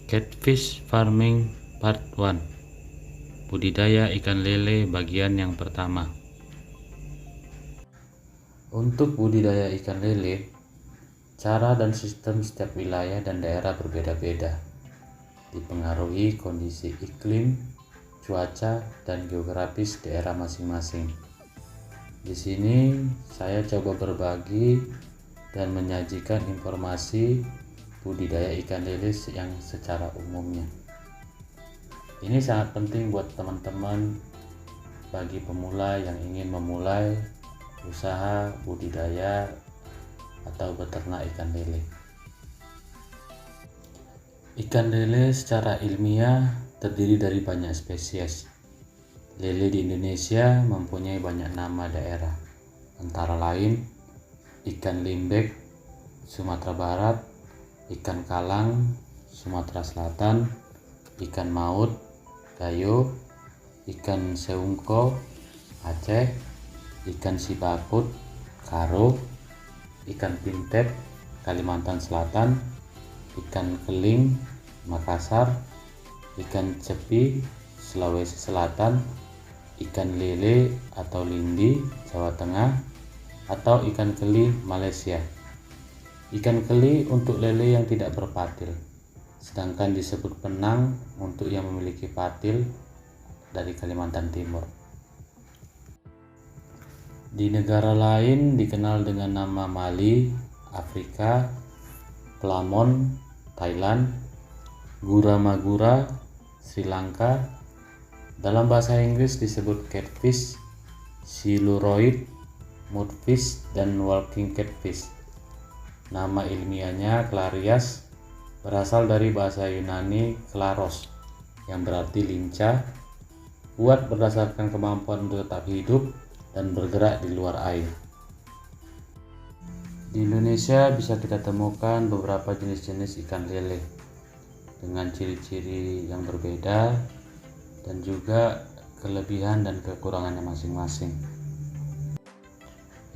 Catfish Farming Part 1. Budidaya ikan lele bagian yang pertama. Untuk budidaya ikan lele, cara dan sistem setiap wilayah dan daerah berbeda-beda, dipengaruhi kondisi iklim, cuaca, dan geografis daerah masing-masing. Di sini saya coba berbagi dan menyajikan informasi budidaya ikan lele yang secara umumnya. Ini sangat penting buat teman-teman bagi pemula yang ingin memulai usaha budidaya atau beternak ikan lele. Ikan lele secara ilmiah terdiri dari banyak spesies. Lele di Indonesia mempunyai banyak nama daerah, antara lain ikan limbek Sumatera Barat, ikan kalang Sumatera Selatan, ikan maut Gayo, ikan seungko Aceh, ikan sipaput Karo, ikan pintet Kalimantan Selatan, ikan keling Makassar, ikan cepi Sulawesi Selatan, ikan lele atau lindi Jawa Tengah, atau ikan keli Malaysia. Ikan keli untuk lele yang tidak berpatil, sedangkan disebut penang untuk yang memiliki patil dari Kalimantan Timur. Di negara lain dikenal dengan nama Mali, Afrika, Plamon, Thailand, Gura Magura, Sri Lanka. Dalam bahasa Inggris disebut catfish, siluroid, mudfish, dan walking catfish. Nama ilmiahnya Clarias, berasal dari bahasa Yunani klaros, yang berarti lincah, kuat berdasarkan kemampuan untuk tetap hidup dan bergerak di luar air. Di Indonesia bisa kita temukan beberapa jenis-jenis ikan lele dengan ciri-ciri yang berbeda dan juga kelebihan dan kekurangannya masing-masing.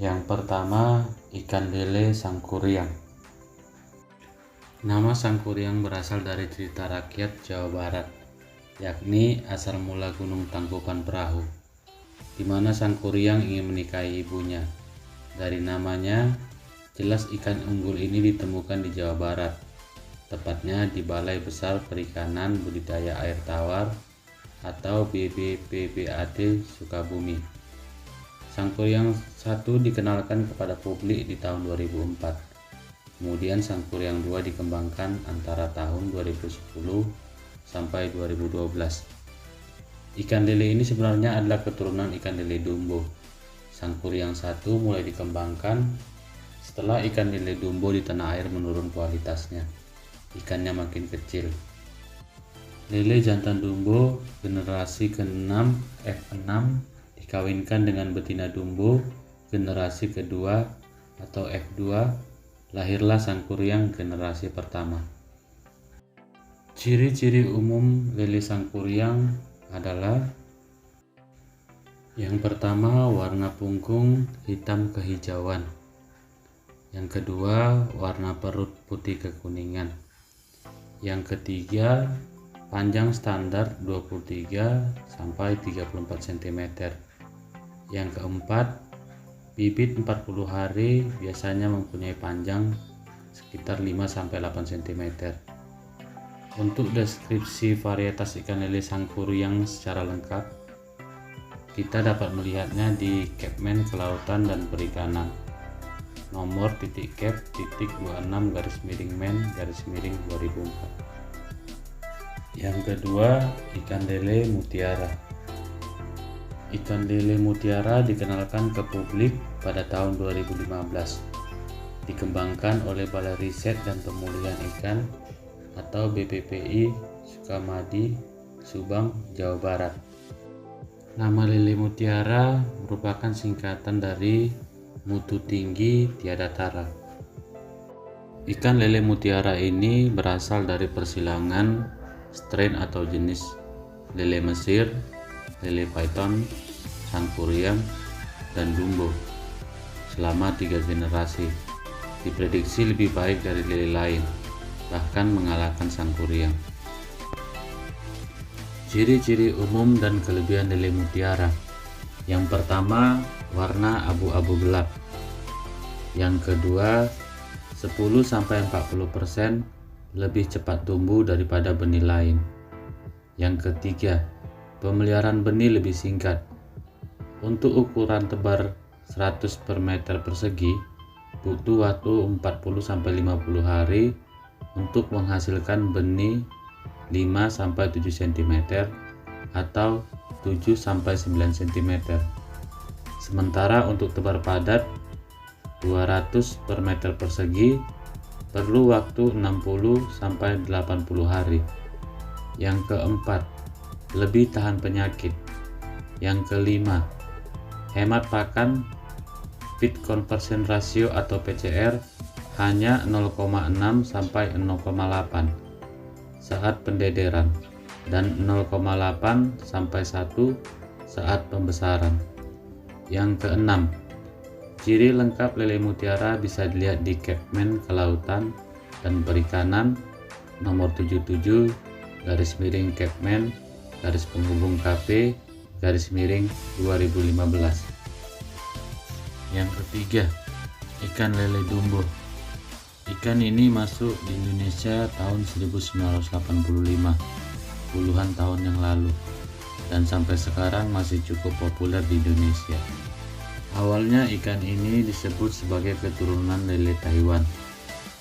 Yang pertama, ikan lele sangkuriang. Nama sangkuriang berasal dari cerita rakyat Jawa Barat, yakni asal mula Gunung Tangkuban Perahu, di mana sangkuriang ingin menikahi ibunya. Dari namanya, jelas ikan unggul ini ditemukan di Jawa Barat, tepatnya di Balai Besar Perikanan Budidaya Air Tawar atau BBPBAD Sukabumi. Sangkuriang 1 dikenalkan kepada publik di tahun 2004. Kemudian sangkuriang 2 dikembangkan antara tahun 2010 sampai 2012. Ikan lele ini sebenarnya adalah keturunan ikan lele dumbo. Sangkuriang 1 mulai dikembangkan setelah ikan lele dumbo di tanah air menurun kualitasnya. Ikannya makin kecil. Lele jantan dumbo generasi ke-6 F6 dikawinkan dengan betina dumbo generasi kedua atau F2, lahirlah sangkuriang generasi pertama. Ciri-ciri umum lele sangkuriang adalah: yang pertama, warna punggung hitam kehijauan. Yang kedua, warna perut putih kekuningan. Yang ketiga, panjang standar 23 sampai 34 cm. Yang keempat, bibit 40 hari biasanya mempunyai panjang sekitar 5 sampai 8 cm. Untuk deskripsi varietas ikan lele sangkuriang secara lengkap, kita dapat melihatnya di Kepmen Kelautan dan Perikanan nomor .26-men-2004. Yang kedua, ikan lele mutiara. Ikan lele mutiara dikenalkan ke publik pada tahun 2015. Dikembangkan oleh Balai Riset dan Pemulihan Ikan atau BPPI Sukamadi, Subang, Jawa Barat. Nama lele mutiara merupakan singkatan dari mutu tinggi tiada tara. Ikan lele mutiara ini berasal dari persilangan strain atau jenis lele Mesir, lele python, sangkuriang, dan dumbo selama 3 generasi. Diprediksi lebih baik dari lele lain, bahkan mengalahkan sangkuriang. Ciri-ciri umum dan kelebihan lele mutiara. Yang pertama, warna abu-abu gelap. Yang kedua, 10-40% lebih cepat tumbuh daripada benih lain. Yang ketiga, pemeliharaan benih lebih singkat. Untuk ukuran tebar 100 per meter persegi, butuh waktu 40-50 hari untuk menghasilkan benih 5-7 cm atau 7-9 cm. Sementara untuk tebar padat 200 per meter persegi perlu waktu 60-80 hari. Yang keempat, lebih tahan penyakit. Yang kelima, hemat pakan. Feed conversion ratio atau PCR hanya 0,6-0,8 saat pendederan dan 0,8-1 saat pembesaran. Yang keenam, ciri lengkap lele mutiara bisa dilihat di Kepmen Kelautan dan Perikanan nomor 77 _Kepmen _KP _2015. Yang ketiga, ikan lele dumbo. Ikan ini masuk di Indonesia tahun 1985, puluhan tahun yang lalu, dan sampai sekarang masih cukup populer di Indonesia. Awalnya ikan ini disebut sebagai keturunan lele Taiwan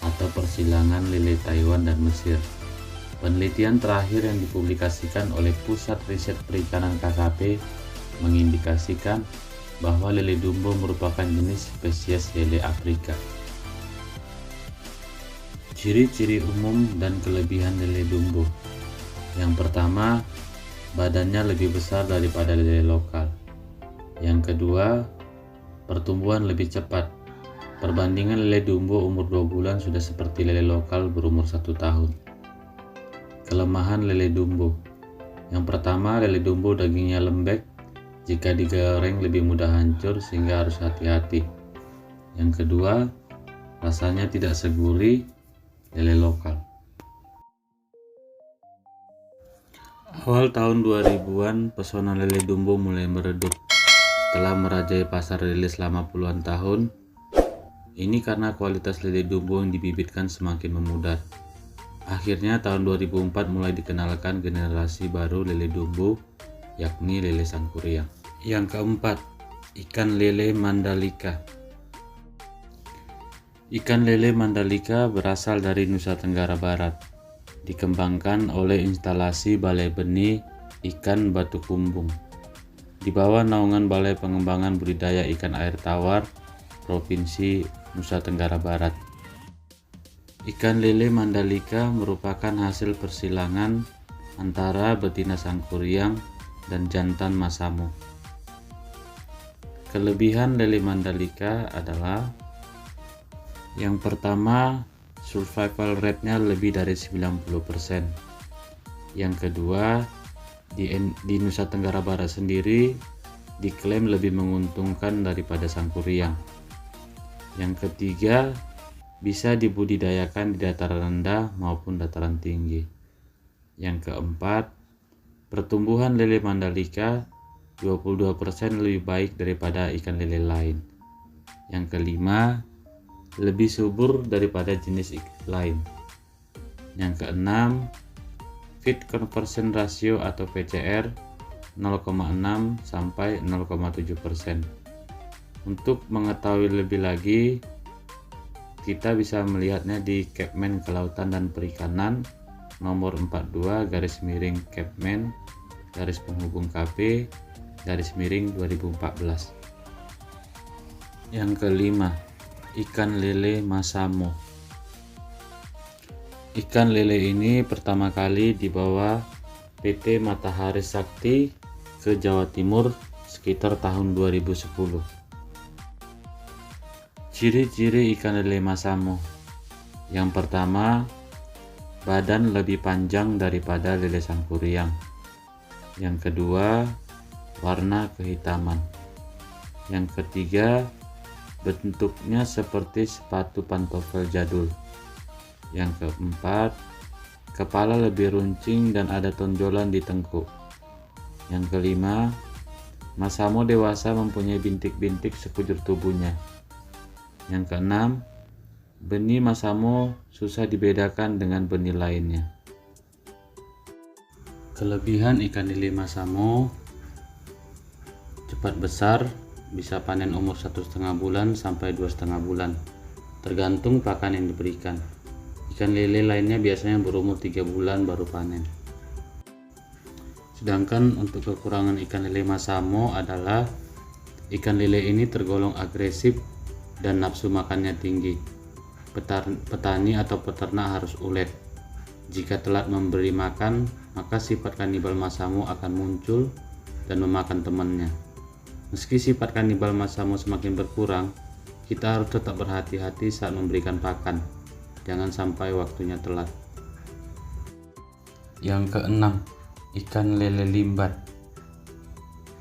atau persilangan lele Taiwan dan Mesir. Penelitian terakhir yang dipublikasikan oleh Pusat Riset Perikanan KKP mengindikasikan bahwa lele dumbo merupakan jenis spesies lele Afrika. Ciri-ciri umum dan kelebihan lele dumbo. Yang pertama, badannya lebih besar daripada lele lokal. Yang kedua, pertumbuhan lebih cepat. Perbandingan lele dumbo umur 2 bulan sudah seperti lele lokal berumur 1 tahun. Kelemahan lele dumbo. Yang pertama, lele dumbo dagingnya lembek. Jika digoreng lebih mudah hancur sehingga harus hati-hati. Yang kedua, rasanya tidak segurih lele lokal. Awal tahun 2000-an, pesona lele dumbo mulai meredup setelah merajai pasar lele selama puluhan tahun. Ini karena kualitas lele dumbo yang dibibitkan semakin memudar. Akhirnya tahun 2004 mulai dikenalkan generasi baru lele dumbo, yakni lele sangkuriang. Yang keempat, ikan lele Mandalika. Ikan lele Mandalika berasal dari Nusa Tenggara Barat, dikembangkan oleh instalasi Balai Benih Ikan Batu Kumbung di bawah naungan Balai Pengembangan Budidaya Ikan Air Tawar Provinsi Nusa Tenggara Barat. Ikan lele Mandalika merupakan hasil persilangan antara betina sangkuriang dan jantan masamo. Kelebihan lele Mandalika adalah yang pertama, survival rate-nya lebih dari 90%. Yang kedua, di Nusa Tenggara Barat sendiri diklaim lebih menguntungkan daripada sangkuriang. Yang ketiga, bisa dibudidayakan di dataran rendah maupun dataran tinggi. Yang keempat, pertumbuhan lele Mandalika 22% lebih baik daripada ikan lele lain. Yang kelima, lebih subur daripada jenis ikan lain. Yang keenam, feed conversion ratio atau PCR 0,6-0,7%. Untuk mengetahui lebih lagi, kita bisa melihatnya di Kepmen Kelautan dan Perikanan nomor 42 _Kepmen _KP _2014. Yang kelima, ikan lele masamo. Ikan lele ini pertama kali dibawa PT Matahari Sakti ke Jawa Timur sekitar tahun 2010. Ciri-ciri ikan lele masamo. Yang pertama, badan lebih panjang daripada lele sangkuriang. Yang kedua, warna kehitaman. Yang ketiga, bentuknya seperti sepatu pantofel jadul. Yang keempat, kepala lebih runcing dan ada tonjolan di tengkuk. Yang kelima, Masamo dewasa mempunyai bintik-bintik sekujur tubuhnya. Yang keenam, benih Masamo susah dibedakan dengan benih lainnya. Kelebihan ikan lele Masamo: cepat besar, bisa panen umur 1,5 bulan sampai 2,5 bulan, tergantung pakan yang diberikan. Ikan lele lainnya biasanya berumur 3 bulan baru panen. Sedangkan untuk kekurangan ikan lele Masamo adalah ikan lele ini tergolong agresif dan nafsu makannya tinggi. Petani atau peternak harus ulet. Jika telat memberi makan, maka sifat kanibal Masamo akan muncul dan memakan temannya. Meski sifat kanibal Masamo semakin berkurang, kita harus tetap berhati-hati saat memberikan pakan. Jangan sampai waktunya telat. Yang keenam, ikan lele limbat.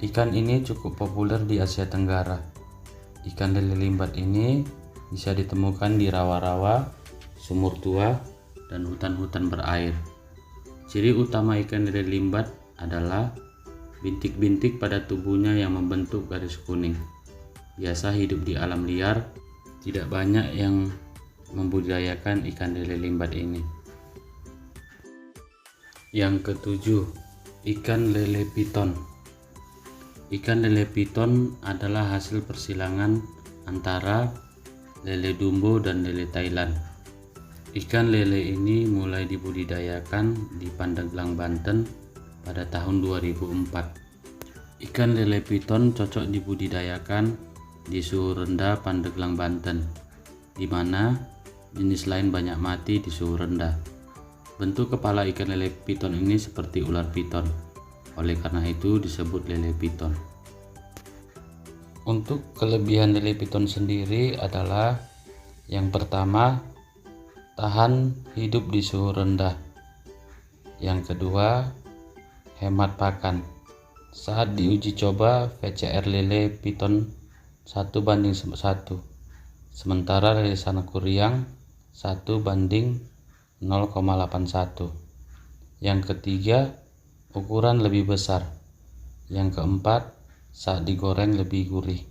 Ikan ini cukup populer di Asia Tenggara. Ikan lele limbat ini bisa ditemukan di rawa-rawa, sumur tua, dan hutan-hutan berair. Ciri utama ikan lele limbat adalah bintik-bintik pada tubuhnya yang membentuk garis kuning. Biasa hidup di alam liar, tidak banyak yang membudidayakan ikan lele limbat ini. Yang ketujuh, ikan lele piton. Ikan lele piton adalah hasil persilangan antara lele Dumbo dan lele Thailand. Ikan lele ini mulai dibudidayakan di Pandeglang, Banten pada tahun 2004. Ikan lele piton cocok dibudidayakan di suhu rendah Pandeglang, Banten, di mana jenis lain banyak mati di suhu rendah. Bentuk kepala ikan lele piton ini seperti ular piton, oleh karena itu disebut lele piton. Untuk kelebihan lele piton sendiri adalah yang pertama, tahan hidup di suhu rendah. Yang kedua, hemat pakan. Saat diuji coba, VCR lele piton 1:1, sementara lele sanakuriang 1:0,81. Yang ketiga, ukuran lebih besar. Yang keempat, saat digoreng lebih gurih.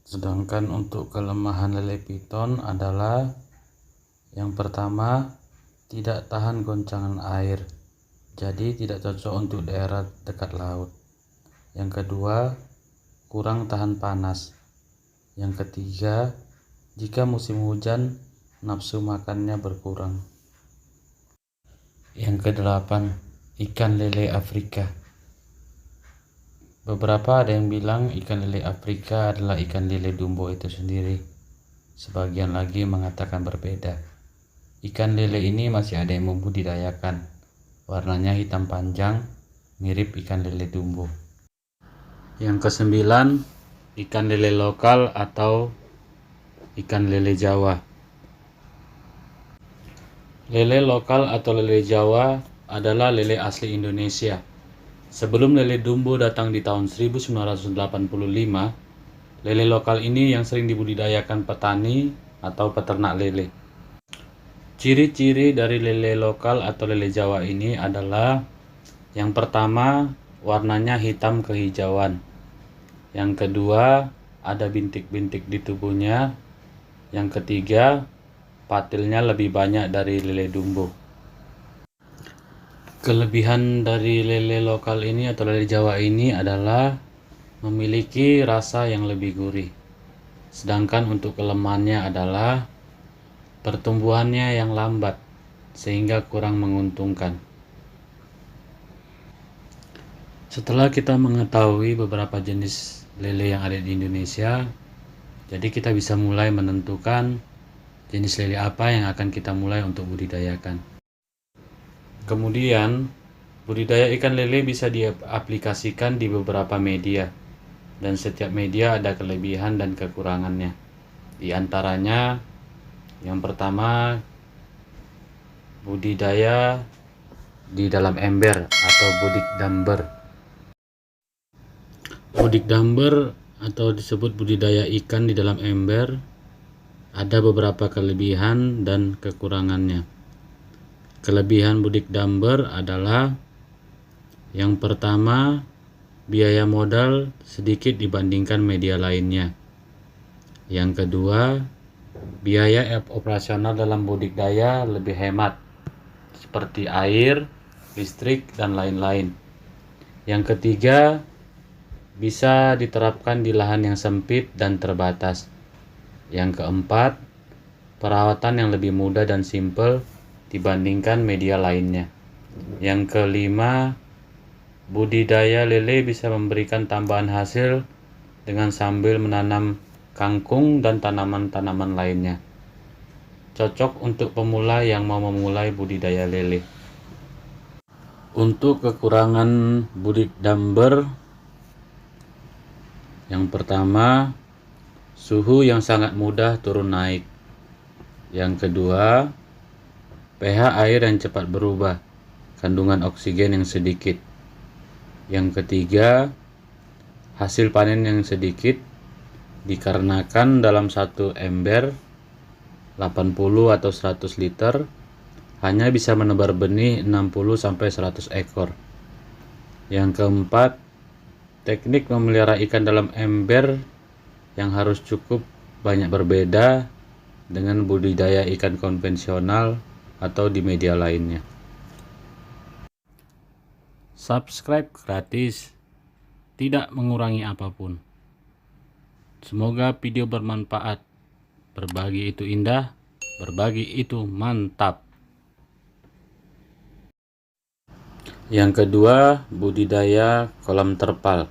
Sedangkan untuk kelemahan lele piton adalah yang pertama, tidak tahan goncangan air, jadi tidak cocok untuk daerah dekat laut. Yang kedua, kurang tahan panas. Yang ketiga, jika musim hujan, nafsu makannya berkurang. Yang kedelapan, ikan lele Afrika. Beberapa ada yang bilang ikan lele Afrika adalah ikan lele Dumbo itu sendiri. Sebagian lagi mengatakan berbeda. Ikan lele ini masih ada yang membudidayakan. Warnanya hitam panjang, mirip ikan lele Dumbo. Yang kesembilan, ikan lele lokal atau ikan lele Jawa. Lele lokal atau lele Jawa adalah lele asli Indonesia. Sebelum lele Dumbo datang di tahun 1985, lele lokal ini yang sering dibudidayakan petani atau peternak lele. Ciri-ciri dari lele lokal atau lele Jawa ini adalah yang pertama, warnanya hitam kehijauan. Yang kedua, ada bintik-bintik di tubuhnya. Yang ketiga, patilnya lebih banyak dari lele Dumbo. Kelebihan dari lele lokal ini atau lele Jawa ini adalah memiliki rasa yang lebih gurih. Sedangkan untuk kelemahannya adalah pertumbuhannya yang lambat sehingga kurang menguntungkan. Setelah kita mengetahui beberapa jenis lele yang ada di Indonesia, jadi kita bisa mulai menentukan jenis lele apa yang akan kita mulai untuk budidayakan. Kemudian, budidaya ikan lele bisa diaplikasikan di beberapa media, dan setiap media ada kelebihan dan kekurangannya. Di antaranya, yang pertama, budidaya di dalam ember atau budik damber. Budik damber atau disebut budidaya ikan di dalam ember ada beberapa kelebihan dan kekurangannya. Kelebihan budik damber adalah Yang pertama, biaya modal sedikit dibandingkan media lainnya. Yang kedua, biaya operasional dalam budidaya lebih hemat, seperti air, listrik, dan lain-lain. Yang ketiga, bisa diterapkan di lahan yang sempit dan terbatas. Yang keempat, perawatan yang lebih mudah dan simpel dibandingkan media lainnya. Yang kelima, budidaya lele bisa memberikan tambahan hasil dengan sambil menanam kangkung dan tanaman-tanaman lainnya. Cocok untuk pemula yang mau memulai budidaya lele. Untuk kekurangan budidamber, yang pertama, suhu yang sangat mudah turun naik. Yang kedua, pH air yang cepat berubah, kandungan oksigen yang sedikit. Yang ketiga, hasil panen yang sedikit dikarenakan dalam satu ember 80 atau 100 liter hanya bisa menebar benih 60-100 ekor. Yang keempat, teknik memelihara ikan dalam ember yang harus cukup banyak berbeda dengan budidaya ikan konvensional atau di media lainnya. Subscribe gratis, tidak mengurangi apapun. Semoga video bermanfaat. Berbagi itu indah, berbagi itu mantap. Yang kedua, budidaya kolam terpal.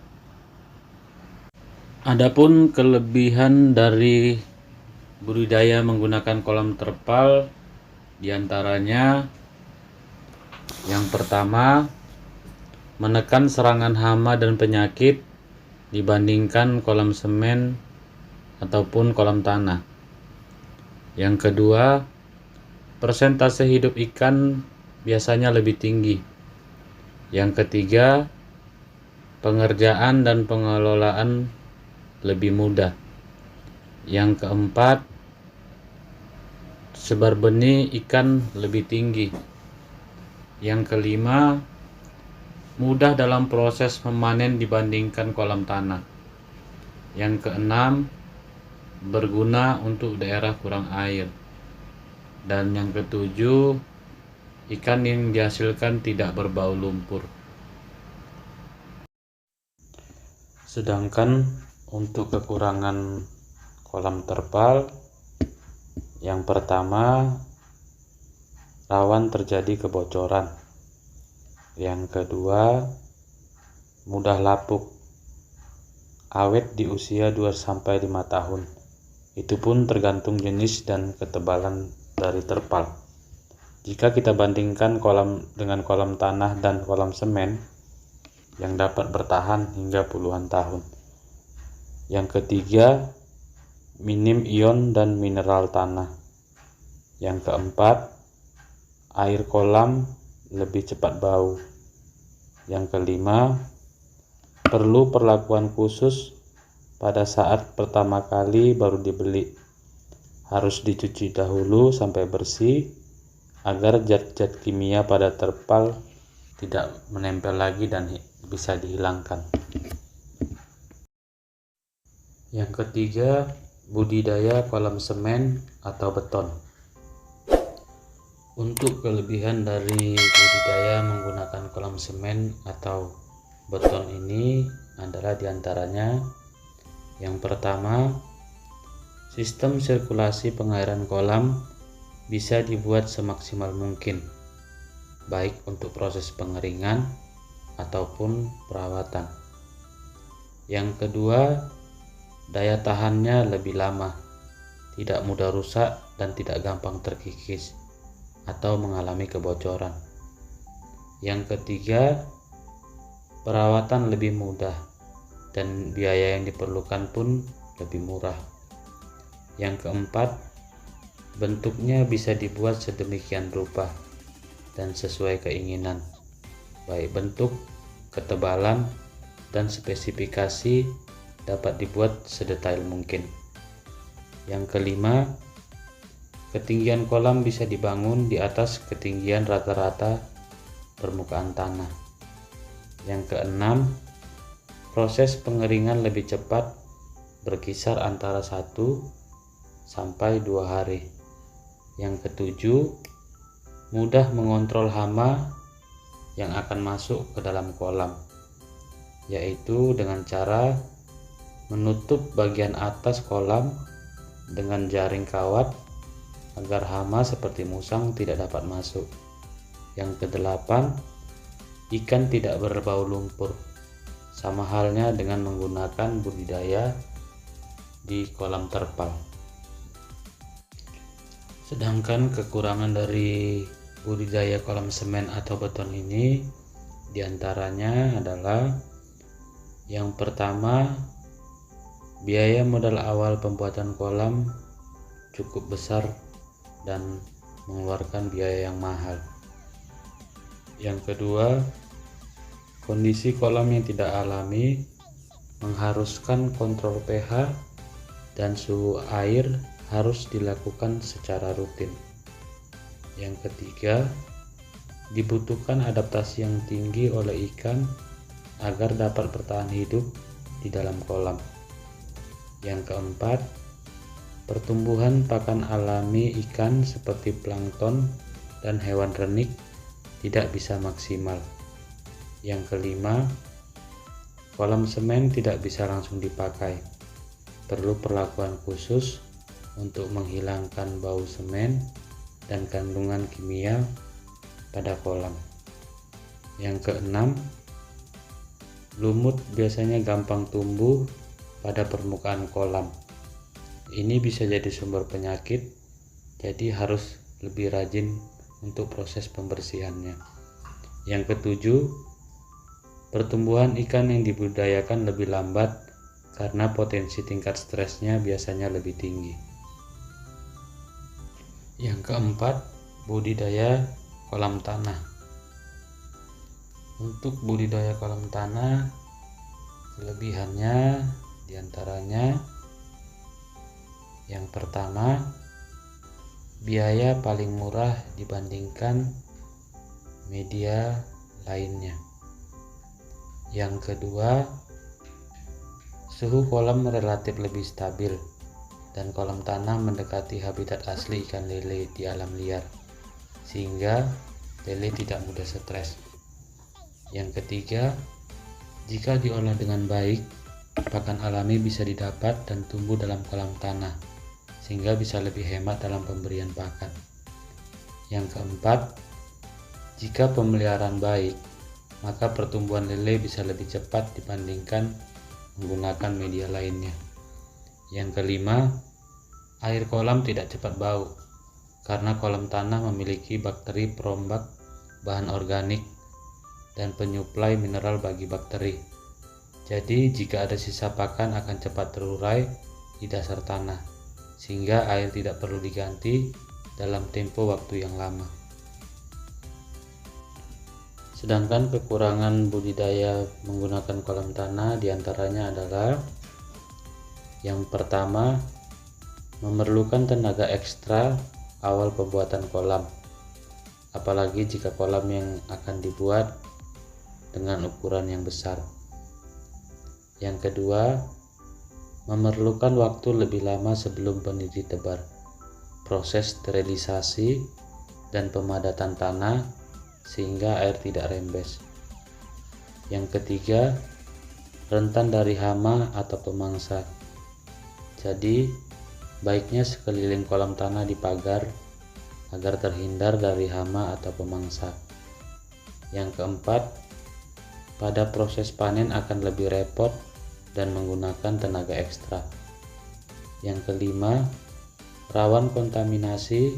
Adapun kelebihan dari budidaya menggunakan kolam terpal diantaranya, yang pertama, menekan serangan hama dan penyakit dibandingkan kolam semen ataupun kolam tanah. Yang kedua, persentase hidup ikan biasanya lebih tinggi. Yang ketiga, pengerjaan dan pengelolaan lebih mudah. Yang keempat, sebar benih ikan lebih tinggi. Yang kelima, mudah dalam proses memanen dibandingkan kolam tanah. Yang keenam, berguna untuk daerah kurang air. Dan yang ketujuh, ikan yang dihasilkan tidak berbau lumpur. Sedangkan untuk kekurangan kolam terpal, yang pertama, rawan terjadi kebocoran. Yang kedua, mudah lapuk, awet di usia 2-5 tahun. Itu pun tergantung jenis dan ketebalan dari terpal. Jika kita bandingkan kolam dengan kolam tanah dan kolam semen yang dapat bertahan hingga puluhan tahun. Yang ketiga, minim ion dan mineral tanah. Yang keempat, air kolam lebih cepat bau. Yang kelima, perlu perlakuan khusus pada saat pertama kali baru dibeli. Harus dicuci dahulu sampai bersih agar zat-zat kimia pada terpal tidak menempel lagi dan bisa dihilangkan. Yang ketiga, budidaya kolam semen atau beton. Untuk kelebihan dari budidaya menggunakan kolam semen atau beton ini adalah diantaranya, yang pertama, sistem sirkulasi pengairan kolam bisa dibuat semaksimal mungkin, baik untuk proses pengeringan ataupun perawatan. Yang kedua, daya tahannya lebih lama, tidak mudah rusak dan tidak gampang terkikis atau mengalami kebocoran. Yang ketiga, perawatan lebih mudah dan biaya yang diperlukan pun lebih murah. Yang keempat, bentuknya bisa dibuat sedemikian rupa dan sesuai keinginan, baik bentuk, ketebalan, dan spesifikasi dapat dibuat sedetail mungkin. Yang kelima, ketinggian kolam bisa dibangun di atas ketinggian rata-rata permukaan tanah. Yang keenam, proses pengeringan lebih cepat, berkisar antara 1 sampai 2 hari. Yang ketujuh, mudah mengontrol hama yang akan masuk ke dalam kolam, yaitu dengan cara menutup bagian atas kolam dengan jaring kawat agar hama seperti musang tidak dapat masuk. Yang kedelapan, ikan tidak berbau lumpur, sama halnya dengan menggunakan budidaya di kolam terpal. Sedangkan kekurangan dari budidaya kolam semen atau beton ini diantaranya adalah yang pertama, biaya modal awal pembuatan kolam cukup besar dan mengeluarkan biaya yang mahal. Yang kedua, kondisi kolam yang tidak alami mengharuskan kontrol pH dan suhu air harus dilakukan secara rutin. Yang ketiga, dibutuhkan adaptasi yang tinggi oleh ikan agar dapat bertahan hidup di dalam kolam. Yang keempat, pertumbuhan pakan alami ikan seperti plankton dan hewan renik tidak bisa maksimal. Yang kelima, kolam semen tidak bisa langsung dipakai. Perlu perlakuan khusus untuk menghilangkan bau semen dan kandungan kimia pada kolam. Yang keenam, lumut biasanya gampang tumbuh pada permukaan kolam. Ini bisa jadi sumber penyakit, jadi harus lebih rajin untuk proses pembersihannya. Yang ketujuh, pertumbuhan ikan yang dibudidayakan lebih lambat karena potensi tingkat stresnya biasanya lebih tinggi. Yang keempat, budidaya kolam tanah. Untuk budidaya kolam tanah, kelebihannya diantaranya yang pertama, biaya paling murah dibandingkan media lainnya. Yang kedua, suhu kolam relatif lebih stabil dan kolam tanah mendekati habitat asli ikan lele di alam liar, sehingga lele tidak mudah stres. Yang ketiga, jika diolah dengan baik, pakan alami bisa didapat dan tumbuh dalam kolam tanah, sehingga bisa lebih hemat dalam pemberian pakan. Yang keempat, jika pemeliharaan baik, maka pertumbuhan lele bisa lebih cepat dibandingkan menggunakan media lainnya. Yang kelima, air kolam tidak cepat bau karena kolam tanah memiliki bakteri perombak bahan organik dan penyuplai mineral bagi bakteri. Jadi jika ada sisa pakan akan cepat terurai di dasar tanah, sehingga air tidak perlu diganti dalam tempo waktu yang lama. Sedangkan kekurangan budidaya menggunakan kolam tanah diantaranya adalah yang pertama, memerlukan tenaga ekstra awal pembuatan kolam, apalagi jika kolam yang akan dibuat dengan ukuran yang besar. Yang kedua, memerlukan waktu lebih lama sebelum benih ditebar, proses sterilisasi dan pemadatan tanah sehingga air tidak rembes. Yang ketiga, rentan dari hama atau pemangsa. Jadi, baiknya sekeliling kolam tanah dipagar agar terhindar dari hama atau pemangsa. Yang keempat, pada proses panen akan lebih repot dan menggunakan tenaga ekstra. Yang kelima, rawan kontaminasi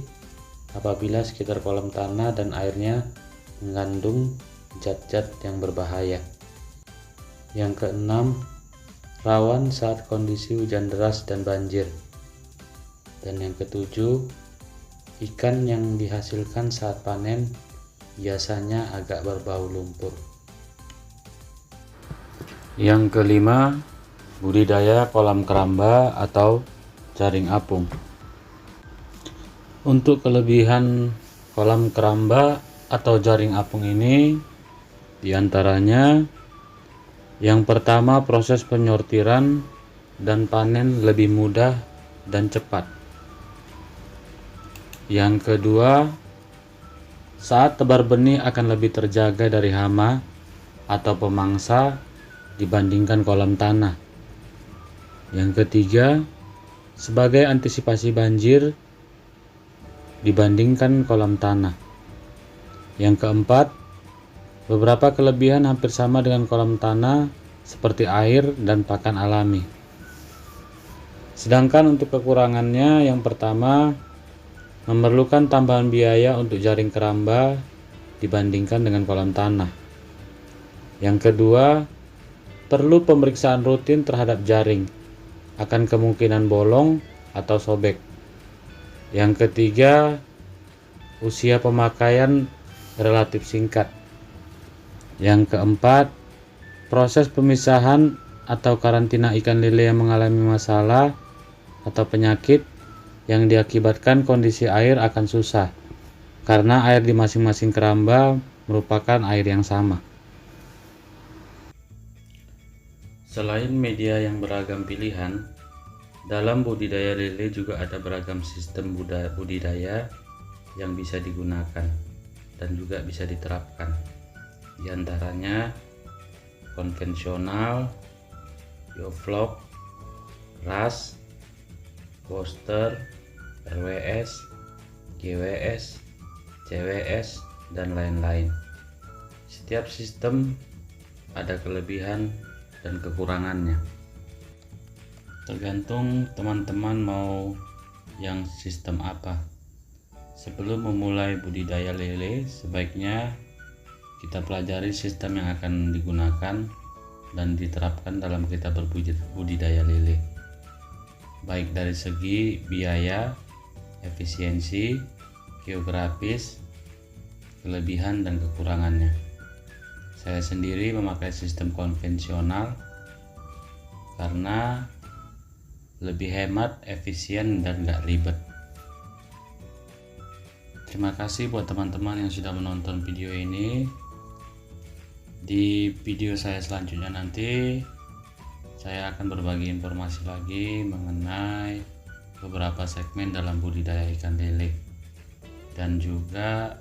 apabila sekitar kolam tanah dan airnya mengandung zat-zat yang berbahaya. Yang keenam, rawan saat kondisi hujan deras dan banjir. Dan yang ketujuh, ikan yang dihasilkan saat panen biasanya agak berbau lumpur. Yang kelima, budidaya kolam keramba atau jaring apung. Untuk kelebihan kolam keramba atau jaring apung ini, Di antaranya, yang pertama, proses penyortiran dan panen lebih mudah dan cepat. Yang kedua, saat tebar benih akan lebih terjaga dari hama atau pemangsa dibandingkan kolam tanah. Yang ketiga, sebagai antisipasi banjir dibandingkan kolam tanah. Yang keempat, beberapa kelebihan hampir sama dengan kolam tanah seperti air dan pakan alami. Sedangkan untuk kekurangannya, yang pertama, memerlukan tambahan biaya untuk jaring keramba dibandingkan dengan kolam tanah. Yang kedua, perlu pemeriksaan rutin terhadap jaring akan kemungkinan bolong atau sobek. Yang ketiga, usia pemakaian relatif singkat. Yang keempat, proses pemisahan atau karantina ikan lele yang mengalami masalah atau penyakit yang diakibatkan kondisi air akan susah, karena air di masing-masing keramba merupakan air yang sama. Selain media yang beragam pilihan, dalam budidaya lele juga ada beragam sistem budidaya yang bisa digunakan dan juga bisa diterapkan. Di antaranya konvensional, bioflok, ras, booster, RWS, GWS, CWS, dan lain-lain. Setiap sistem ada kelebihan dan kekurangannya. Tergantung teman-teman mau yang sistem apa. Sebelum memulai budidaya lele, sebaiknya kita pelajari sistem yang akan digunakan dan diterapkan dalam kita berbudidaya lele, baik dari segi biaya, efisiensi, geografis, kelebihan dan kekurangannya. Saya sendiri memakai sistem konvensional karena lebih hemat, efisien, dan gak ribet. Terima kasih buat teman-teman yang sudah menonton video ini. Di video saya selanjutnya nanti saya akan berbagi informasi lagi mengenai beberapa segmen dalam budidaya ikan lele dan juga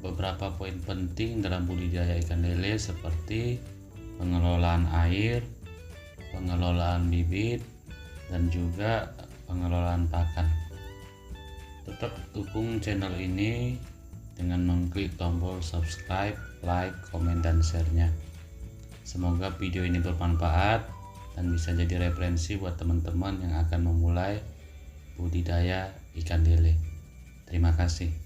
beberapa poin penting dalam budidaya ikan lele seperti pengelolaan air, pengelolaan bibit, dan juga pengelolaan pakan. Tetap dukung channel ini dengan mengklik tombol subscribe, like, komen, dan share-nya. Semoga video ini bermanfaat dan bisa jadi referensi buat teman-teman yang akan memulai budidaya ikan lele. Terima kasih.